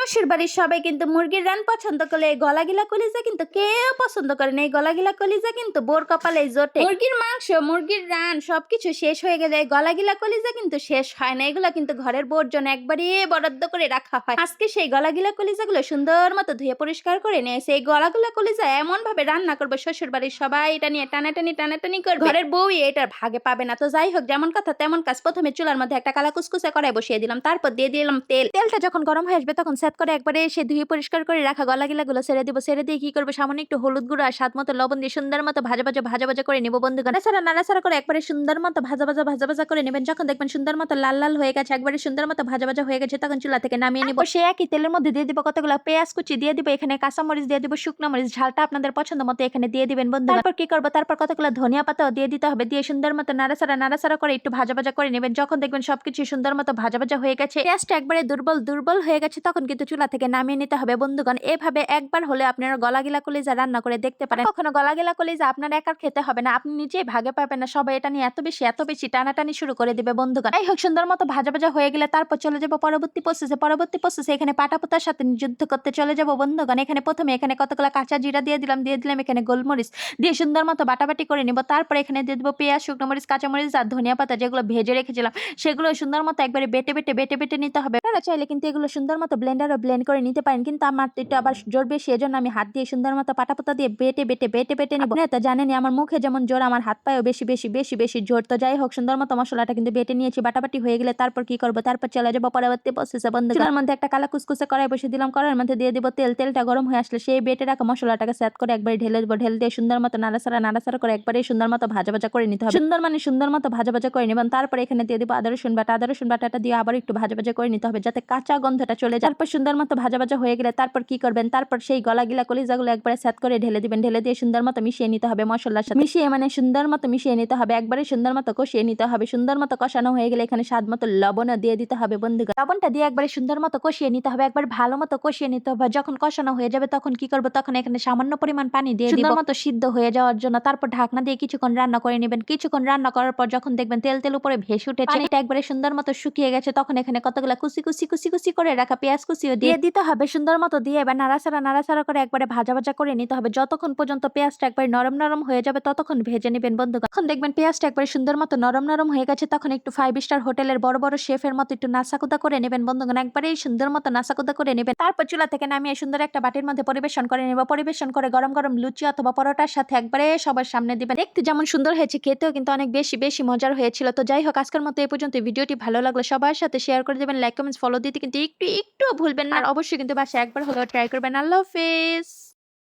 শ্বশুর বাড়ির সবাই কিন্তু মুরগির রান পছন্দ করলে এই গলাগিলা কলিজা কিন্তু কেউ পছন্দ করে না। এই গলাগিলা কলিজা কিন্তু বোর কপালে জোটে। মুরগির মাংস, মুরগির রান সবকিছু শেষ হয়ে গেলে এই গলাগিলা কলিজা কিন্তু শেষ হয় না। এগুলা কিন্তু ঘরের বোর জন্য একবারে বরাদ্দ করে রাখা হয়। আজকে সেই গলাগিলা কলিজাগুলো সুন্দর মতো ধুয়ে পরিষ্কার করে নিয়ে সেই গলাগুলা কলিজা এমন ভাবে রান্না করবে শ্বশুর বাড়ির সবাই এটা নিয়ে টানাটানি করবে। ঘরের বউ এটার ভাগে পাবে না। তো যাই হোক, যেমন কথা তেমন কাজ। প্রথমে চুলার মধ্যে একটা কালা কুসকুসে কড়াই বসিয়ে দিলাম, তারপর দিয়ে দিলাম তেল। তেলটা যখন গরম হয়ে আসবে তখন সেট করে একবারে সে ধুয়ে পরিষ্কার করে রাখা গলাগিলাগুলো ছেড়ে দিব। ছেড়ে দিয়ে কি করবো, সামান্য একটু হলুদ গুঁড়ো আর স্বাদ মতো লবণ দিয়ে সুন্দর মতো ভাজা করে নিব বন্ধুগণ। নাড়াচাড়া করে একবারে সুন্দর মতো ভাজা করে নেবেন। যখন দেখবেন সুন্দর মতো লাল হয়ে গেছে, একবারে সুন্দর মতো ভাজা হয়ে গেছে, তখন চুলা থেকে নামিয়ে নিব। সে একই তেলের মধ্যে দিয়ে দিব কতগুলো পেঁয়াজ কুচি, দিয়ে দিব এখানে কাঁচামরিচ, দিয়ে দিব শুকনো মরিচ, ঝালটা আপনাদের পছন্দ মতো এখানে দিয়ে দিবেন বন্ধু। তারপর কি করবো, তারপর কতগুলো ধনিয়া পাতাও দিয়ে দিতে হবে। দিয়ে সুন্দর মতো নাড়াচাড়া করে একটু ভাজা করে নেবেন। যখন দেখবেন সবকিছু সুন্দর মতো ভাজা হয়ে গেছে, পেঁয়াজটা একবারে দুর্বল হয়ে গেছে, তখন কিন্তু চুলা থেকে নামিয়ে নিতে হবে বন্ধুগণ। এভাবে একবার হলে আপনারা গলাগিলা কলিজা রান্না করে দেখতে পারেন। কখনো গলাগিলা কলিজা আপনার একার খেতে হবে না, আপনি নিজেই ভাগে পাবেন না। সবাই এটা নিয়ে এত বেশি টানাটানি শুরু করে দিবে বন্ধুগণ। যাই হোক, সুন্দর মতো ভাজা হয়ে গেলে তারপর চলে যাব পরবর্তী প্রসেসে। এখানে পাটাপোতার সাথে যুদ্ধ করতে চলে যাব বন্ধুগণ। প্রথমে এখানে কতগুলো কাঁচা জিরা দিয়ে দিলাম এখানে গোলমরিচ দিয়ে সুন্দর মতো বাটাবাটি করে নিব। তারপর এখানে দিয়ে দেবো পেঁয়াজ, শুকনো মরিচ, কাঁচামরিচ আর ধনিয়া পাতা, যেগুলো ভেজে রেখেছিলাম সেগুলো সুন্দর মতো একবারে বেটে নিতে হবে। আপনারা চাইলে কিন্তু এগুলো সুন্দর মতো ব্লেন্ড করে নিতে পারেন, কিন্তু আমার একটু আবার জোর বেশি, এজন্য আমি হাত দিয়ে সুন্দর মতো পাটাপোতা দিয়ে বেটে নিব। আপনারা তো জানেনই আমার মুখে যেমন জোর, আমার হাত পায়েও বেশি জোর। তো যাই হোক, সুন্দর মতো মশলাটা কিন্তু বেটে নিয়েছি। বাটাবাটি হয়ে গেলে তারপর কি করবো, তারপর চলে যাবো পরবর্তী প্রসেসে বন্ধু। চুলার মধ্যে একটা কালা কুসকুসে কড়াই বসে দিলাম। কড়াইয়ের মধ্যে দিয়ে দিব তেল। তেলটা গরম হয়ে আসলে সেই বেটে রাখা মশলাটাকে সেট করে একবারে ঢেলে দেবো। ঢেলে দিয়ে সুন্দর মতো নাড়াচাড়া করে একবারে সুন্দর মতো ভাজা করে নিতে হবে। সুন্দর মতো ভাজা করে নেবেন। তারপর এখানে দিয়ে দিব আদা রসুন বাটাটা দিয়ে আবার একটু ভাজা করে নিতে হবে, যাতে কাঁচা গন্ধটা চলে যায়। তারপর সুন্দর মতো ভাজা হয়ে গেলে তারপর কি করবেন, তারপর সেই গলাগিলা কলিজাগুলো একবারে সেট করে ঢেলে দিবেন। ঢেলে দিয়ে সুন্দর মতো মিশিয়ে নিতে হবে মশলার সাথে। সুন্দর মতো মিশিয়ে নিতে হবে, একবারে সুন্দর মতো কষিয়ে নিতে হবে। সুন্দর মতো কষানো হয়ে গেলে এখানে স্বাদ মতো লবণও দিয়ে দিতে হবে বন্ধুগণ। লবণটা দিয়ে একবারে সুন্দর মতো কষিয়ে নিতে হবে, একবার ভালো মতো কষিয়ে নিতে হবে। যখন কষানো হয়ে যাবে তখন কি করবো, তখন এখানে সামান্য পরিমাণ পানি দিয়ে দিব সুন্দর মতো সিদ্ধ হয়ে যাওয়ার জন্য। তারপর ঢাকনা দিয়ে কিছুক্ষণ রান্না করে নেবেন। কিছুক্ষণ রান্না করার পর যখন দেখবেন তেল উপরে ভেসে উঠেছে, পানিটা একবারে সুন্দর মতো শুকিয়ে গেছে, তখন এখানে কতগুলা কুচি করে রাখা পেঁয়াজ কুচিও দিয়ে দিতে হবে সুন্দর মতো। দিয়ে এবার নাড়াচাড়া করে একবারে ভাজা করে নিতে হবে, যতক্ষণ পর্যন্ত পেঁয়াজটা একবারে নরম হয়ে যাবে ততক্ষণ ভেজে নেবেন বন্ধু। তখন দেখবেন পেঁয়াজটা একবারে সুন্দর মতো নরম হয়ে গেছে, তখন একটু 5 স্টার হোটেলের বড় শেফের মতো একটু নাসাকুদা করে নেবেন বন্ধুগণ। একবারে সুন্দর মতো নাসাকুদা করে নেবেন। তারপর চুলা থেকে নামিয়ে সুন্দর একটা বাটির মধ্যে পরিবেশন করে নেব। পরিবেশন করে গরম লুচি অথবা পরোটার সাথে একবারে সবার সামনে দিবেন। দেখতে যেমন সুন্দর হয়েছে, খেতেও কিন্তু অনেক বেশি মজার হয়েছিল। তো যাই হোক, আজকের মতো এই পর্যন্ত। ভিডিওটি ভালো লাগলে সবার সাথে শেয়ার করে দেবেন, লাইক কমেন্টস ফলো দিতে কিন্তু একটু ভুলবেন না। আর অবশ্যই কিন্তু বাসায় একবার হলেও ট্রাই করবেন। আল্লাহ হাফেজ।